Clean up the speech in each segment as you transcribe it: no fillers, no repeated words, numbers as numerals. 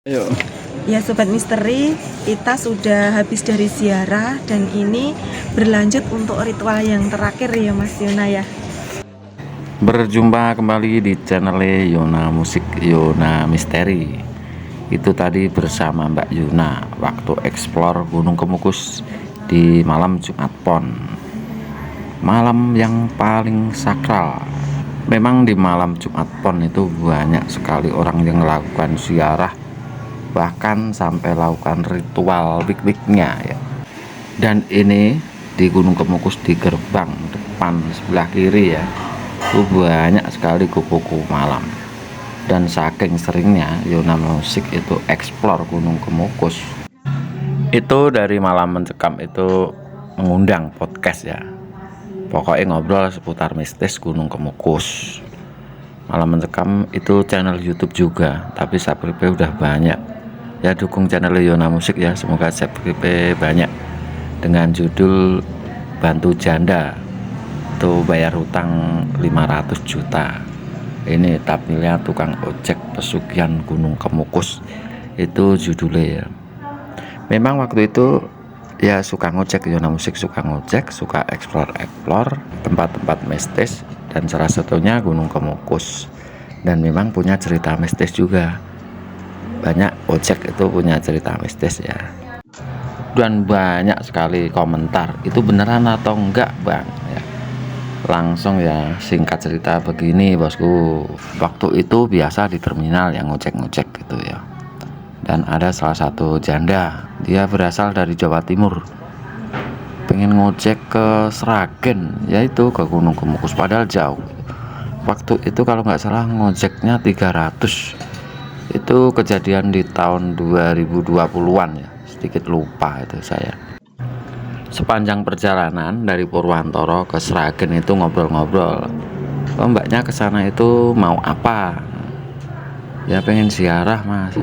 Ayo. Ya Sobat Misteri, kita sudah habis dari ziarah dan ini berlanjut untuk ritual yang terakhir ya Mas Yona ya. Berjumpa kembali di channel Yona Musik Yona Misteri. Itu tadi bersama Mbak Yuna waktu eksplor Gunung Kemukus di malam Jumat Pon. Malam yang paling sakral. Memang di malam Jumat Pon itu banyak sekali orang yang melakukan ziarah, bahkan sampai lakukan ritual wik-wiknya ya. Dan ini di Gunung Kemukus di gerbang depan sebelah kiri ya, itu banyak sekali kupu-kupu malam. Dan saking seringnya Yona Musik itu eksplor Gunung Kemukus, itu dari malam mencekam itu mengundang podcast ya, pokoknya ngobrol seputar mistis Gunung Kemukus. Malam mencekam itu channel YouTube juga, tapi subscribe udah banyak ya. Dukung channel Yona Musik ya, semoga subscribe banyak. Dengan judul Bantu Janda tuh bayar hutang 500 juta. Ini tampilnya tukang ojek pesugihan Gunung Kemukus, itu judulnya ya. Memang waktu itu ya suka ngojek, Yona Musik suka ngojek, suka explore tempat-tempat mistis, dan salah satunya Gunung Kemukus. Dan memang punya cerita mistis juga, banyak ojek itu punya cerita mistis ya. Dan banyak sekali komentar, itu beneran atau enggak bang ya. Langsung ya, singkat cerita begini bosku, waktu itu biasa di terminal yang ngojek-ngojek gitu ya. Dan ada salah satu janda, dia berasal dari Jawa Timur, pengen ngojek ke Sragen, yaitu ke Gunung Kemukus, padahal jauh. Waktu itu kalau nggak salah ngojeknya 300. Itu kejadian di tahun 2020-an ya, sedikit lupa itu saya. Sepanjang perjalanan dari Purwantoro ke Sragen itu ngobrol-ngobrol, oh mbaknya kesana itu mau apa ya, pengen ziarah mas.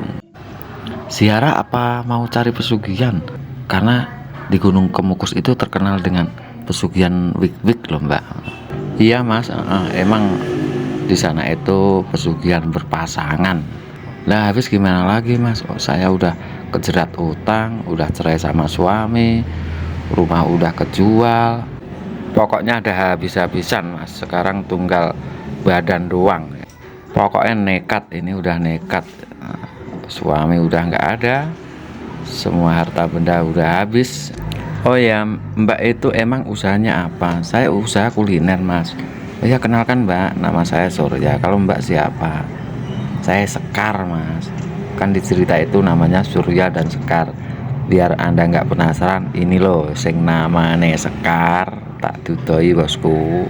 Ziarah apa mau cari pesugihan? Karena di Gunung Kemukus itu terkenal dengan pesugihan wik-wik loh mbak. Iya mas, emang di sana itu pesugihan berpasangan. Lah habis gimana lagi mas, saya udah kejerat utang, udah cerai sama suami, rumah udah kejual, pokoknya ada habis-habisan mas. Sekarang tunggal badan doang, pokoknya nekat, ini udah nekat. Suami udah nggak ada, semua harta benda udah habis. Oh ya mbak itu emang usahanya apa? Saya usaha kuliner mas. Oh ya kenalkan mbak, nama saya Surya. Kalau mbak siapa? Saya Sekar mas. Kan di cerita itu namanya Surya dan Sekar. Biar anda nggak penasaran, ini loh sing namanya Sekar tak dudoi bosku.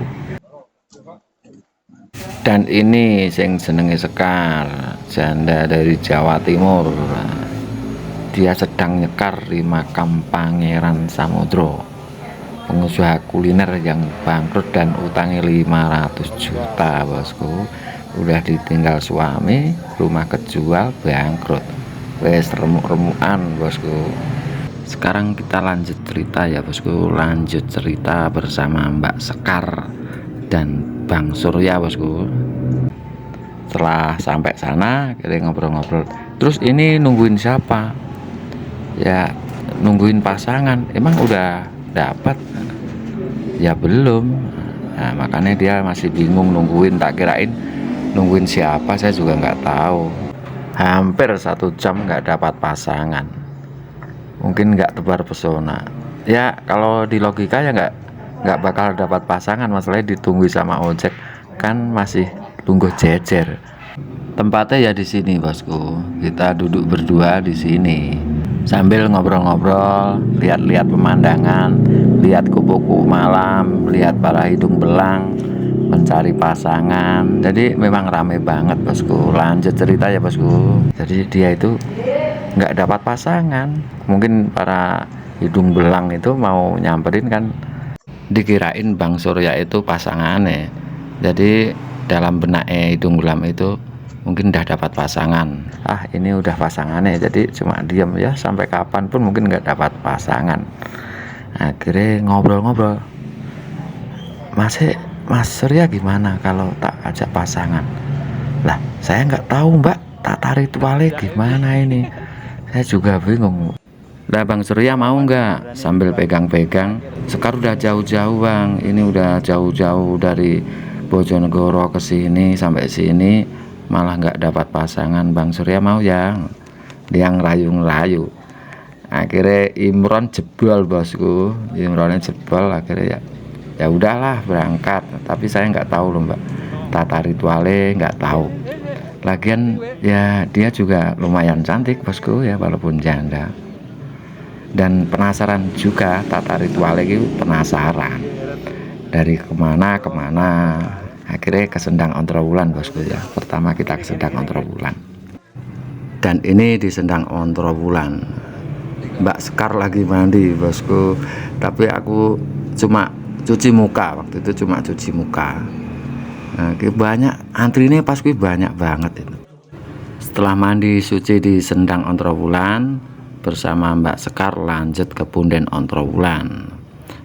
Dan ini sing jenenge Sekar, janda dari Jawa Timur. Dia sedang nyekar di makam Pangeran Samudro, pengusaha kuliner yang bangkrut dan utangnya 500 juta bosku. Udah ditinggal suami, rumah kejual, bangkrut, wes remuk-remukan bosku. Sekarang kita lanjut cerita ya bosku, lanjut cerita bersama Mbak Sekar dan Bang Surya bosku. Setelah sampai sana kita ngobrol-ngobrol, terus ini nungguin siapa ya? Nungguin pasangan. Emang udah dapat? Ya belum. Nah, makanya dia masih bingung nungguin. Tak kirain nungguin siapa, saya juga nggak tahu. Hampir 1 jam nggak dapat pasangan, mungkin nggak tebar pesona ya. Kalau di logika ya nggak bakal dapat pasangan, masalahnya ditunggu sama ojek kan, masih tunggu jejer. Tempatnya ya di sini bosku, kita duduk berdua di sini sambil ngobrol-ngobrol, lihat-lihat pemandangan, lihat kupu-kupu malam, lihat para hidung belang mencari pasangan. Jadi memang rame banget bosku. Lanjut cerita ya bosku. Jadi dia itu nggak dapat pasangan, mungkin para hidung belang itu mau nyamperin kan, dikirain Bang Surya itu pasangannya. Jadi dalam benaknya hidung belang itu mungkin udah dapat pasangan. Ini udah pasangannya, jadi cuma diam ya, sampai kapanpun mungkin nggak dapat pasangan. Akhirnya ngobrol-ngobrol, Mas Surya gimana kalau tak ajak pasangan? Lah saya nggak tahu mbak, tata ritualnya gimana ini, saya juga bingung. Lah Bang Surya mau nggak sambil pegang-pegang? Sekar udah jauh-jauh Bang, ini udah jauh-jauh dari Bojonegoro ke sini sampai sini malah nggak dapat pasangan. Bang Surya mau ya? Dia ngerayu-ngerayu. Akhirnya Imron jebol bosku, Imronnya jebol. Akhirnya ya udahlah berangkat. Tapi saya nggak tahu loh Mbak, tata ritualnya nggak tahu. Lagian ya dia juga lumayan cantik bosku ya, walaupun janda. Dan penasaran juga tata ritualnya itu, penasaran dari kemana kemana. Akhirnya ke Sendang Ontrowulan bosku ya. Pertama kita ke Sendang Ontrowulan, dan ini di Sendang Ontrowulan Mbak Sekar lagi mandi bosku, tapi aku cuma cuci muka. Waktu itu cuma cuci muka. Nah, banyak antri ini pas banyak banget itu. Setelah mandi suci di Sendang Ontrowulan bersama Mbak Sekar, lanjut ke Punden Ontrowulan.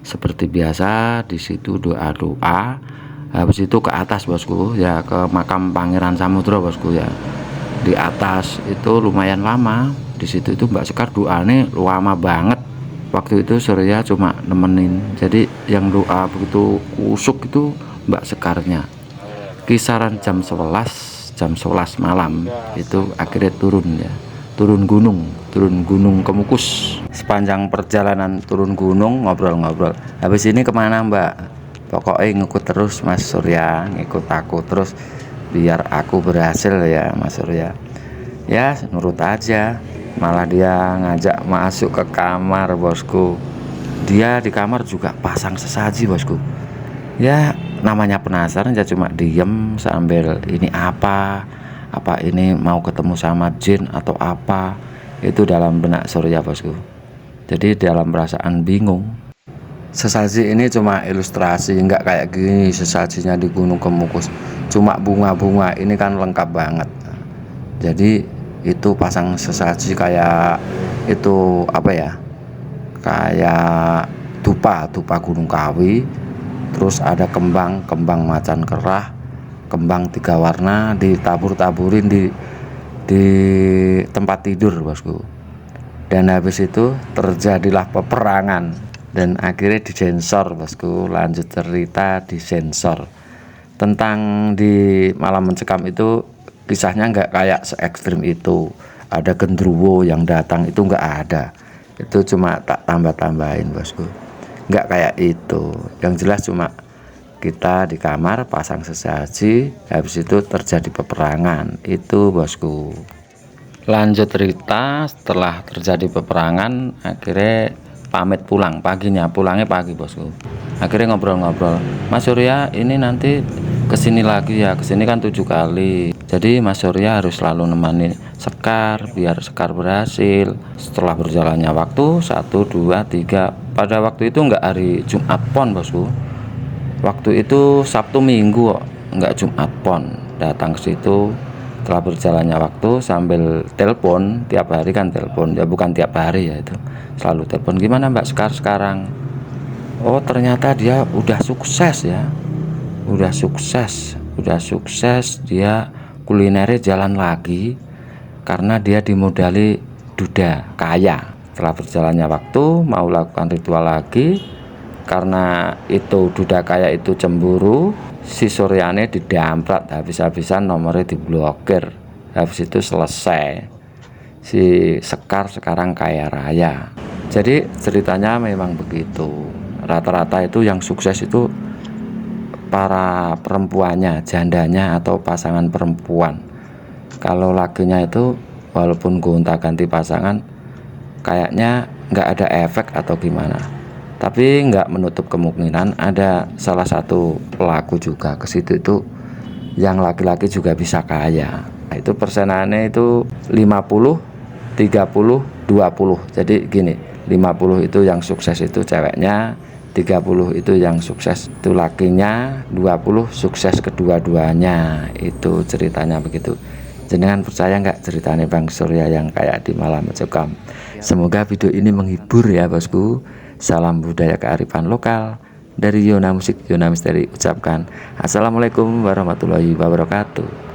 Seperti biasa di situ doa-doa. Habis itu ke atas bosku ya, ke makam Pangeran Samudro bosku ya. Di atas itu lumayan lama. Di situ itu Mbak Sekar doanya lama banget. Waktu itu Surya cuma nemenin. Jadi yang doa begitu kusuk itu Mbak Sekarnya. Kisaran jam 11 malam itu akhirnya turun ya. Turun gunung Kemukus. Sepanjang perjalanan turun gunung ngobrol-ngobrol. Habis ini kemana Mbak? Pokoknya ngikut terus Mas Surya, ngikut aku terus biar aku berhasil ya Mas Surya. Ya nurut aja. Malah dia ngajak masuk ke kamar bosku. Dia di kamar juga pasang sesaji bosku. Ya namanya penasaran ya, cuma diem sambil ini apa ini mau ketemu sama jin atau apa, itu dalam benak Surya bosku. Jadi dalam perasaan bingung. Sesaji ini cuma ilustrasi, nggak kayak gini sesajinya di Gunung Kemukus, cuma bunga-bunga. Ini kan lengkap banget. Jadi itu pasang sesaji kayak itu apa ya, kayak dupa Gunung Kawi. Terus ada kembang macan kerah, kembang 3 warna ditabur-taburin di tempat tidur bosku. Dan habis itu terjadilah peperangan dan akhirnya disensor bosku. Lanjut cerita disensor. Tentang di Malam Mencekam itu kisahnya nggak kayak se ekstrim itu. Ada genderuwo yang datang itu nggak ada. Itu cuma tak tambah-tambahin bosku. Nggak kayak itu. Yang jelas cuma kita di kamar pasang sesaji, habis itu terjadi peperangan itu bosku. Lanjut cerita, setelah terjadi peperangan akhirnya pamit pulang. Paginya pulangnya pagi bosku. Akhirnya ngobrol-ngobrol, Mas Surya ini nanti kesini lagi ya, kesini kan 7 kali. Jadi Mas Surya harus selalu nemani Sekar biar Sekar berhasil. Setelah berjalannya waktu 1, 2, 3, pada waktu itu nggak hari Jumat Pon bosku. Waktu itu Sabtu Minggu kok, nggak Jumat Pon. Datang ke situ setelah berjalannya waktu sambil telepon, tiap hari kan telepon ya, bukan tiap hari ya, itu selalu telepon. Gimana Mbak Sekar sekarang? Oh ternyata dia udah sukses ya, udah sukses dia kulinernya jalan lagi karena dia dimodali duda kaya. Setelah berjalannya waktu mau lakukan ritual lagi, karena itu duda kaya itu cemburu, si Suryane didamprat habis-habisan, nomornya diblokir. Habis itu selesai, si Sekar sekarang kaya raya. Jadi ceritanya memang begitu. Rata-rata itu yang sukses itu para perempuannya, jandanya atau pasangan perempuan. Kalau lakinya itu walaupun gonta-ganti pasangan kayaknya nggak ada efek atau gimana. Tapi nggak menutup kemungkinan ada salah satu pelaku juga ke situ itu yang laki-laki juga bisa kaya. Nah, itu persenannya itu 50, 30, 20. Jadi gini, 50 itu yang sukses itu ceweknya, 30 itu yang sukses itu lakinya, 20 sukses kedua-duanya. Itu ceritanya begitu. Jenengan percaya nggak ceritanya Bang Surya yang kayak di Malam Mencekam? Semoga video ini menghibur ya bosku. Salam budaya kearifan lokal dari Yona Musik Yona Misteri ucapkan assalamualaikum warahmatullahi wabarakatuh.